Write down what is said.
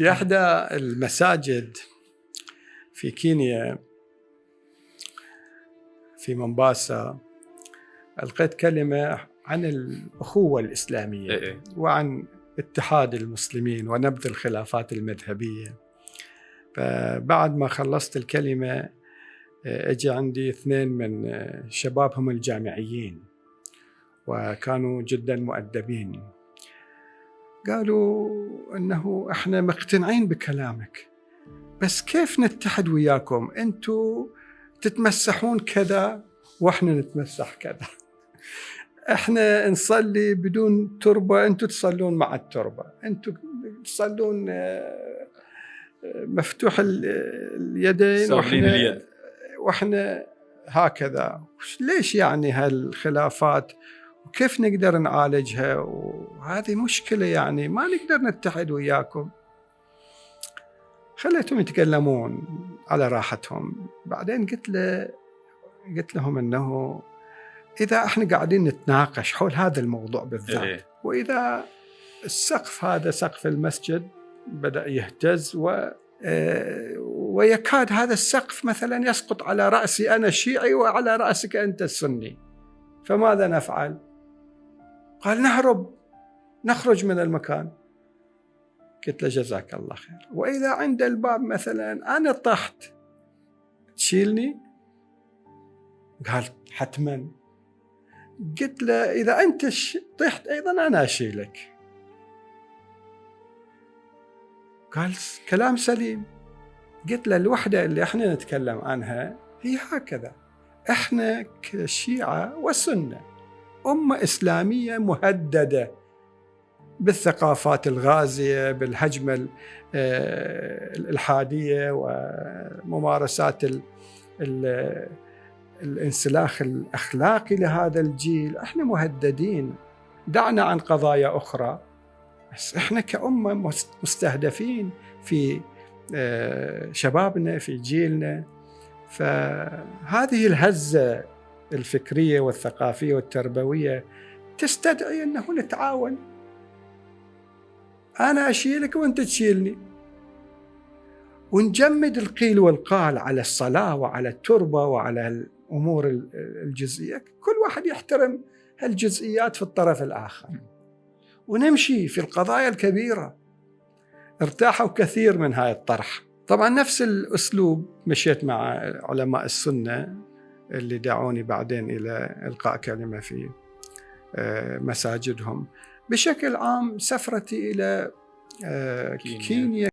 في إحدى المساجد في كينيا في مومباسا ألقيت كلمة عن الأخوة الإسلامية وعن اتحاد المسلمين ونبذ الخلافات المذهبية. فبعد ما خلصت الكلمة اجى عندي 2 من شبابهم الجامعيين وكانوا جدا مؤدبين، قالوا انه احنا مقتنعين بكلامك بس كيف نتحد وياكم؟ انتوا تتمسحون كذا واحنا نتمسح كذا، احنا نصلي بدون تربة انتوا تصلون مع التربة، انتوا تصلون مفتوح اليدين واحنا هكذا. ليش يعني هالخلافات وكيف نقدر نعالجها؟ وهذه مشكلة يعني ما نقدر نتحد وياكم. خليتهم يتكلمون على راحتهم. بعدين قلت لهم انه اذا احنا قاعدين نتناقش حول هذا الموضوع بالذات واذا السقف هذا سقف المسجد بدأ يهتز ويكاد هذا السقف مثلا يسقط على رأسي أنا الشيعي وعلى رأسك أنت السني، فماذا نفعل؟ قال نخرج من المكان. قلت له جزاك الله خير، وإذا عند الباب مثلا أنا طحت تشيلني؟ قال حتما. قلت له إذا أنت طحت أيضا أنا أشيلك. قال كلام سليم. قلت له الوحدة اللي احنا نتكلم عنها هي هكذا، احنا كشيعة والسنة أمة إسلامية مهددة بالثقافات الغازية، بالهجمة الإلحادية وممارسات الانسلاخ الأخلاقي لهذا الجيل. احنا مهددين، دعنا عن قضايا أخرى، بس احنا كأمة مستهدفين في شبابنا في جيلنا. فهذه الهزة الفكرية والثقافية والتربوية تستدعي أنه نتعاون، أنا أشيلك وأنت تشيلني، ونجمد القيل والقال على الصلاة وعلى التربة وعلى الأمور الجزئية. كل واحد يحترم هالجزئيات في الطرف الآخر ونمشي في القضايا الكبيرة. ارتاحوا كثير من هاي الطرح. طبعا نفس الأسلوب مشيت مع علماء السنة اللي دعوني بعدين إلى إلقاء كلمة في مساجدهم. بشكل عام سفرتي إلى كينيا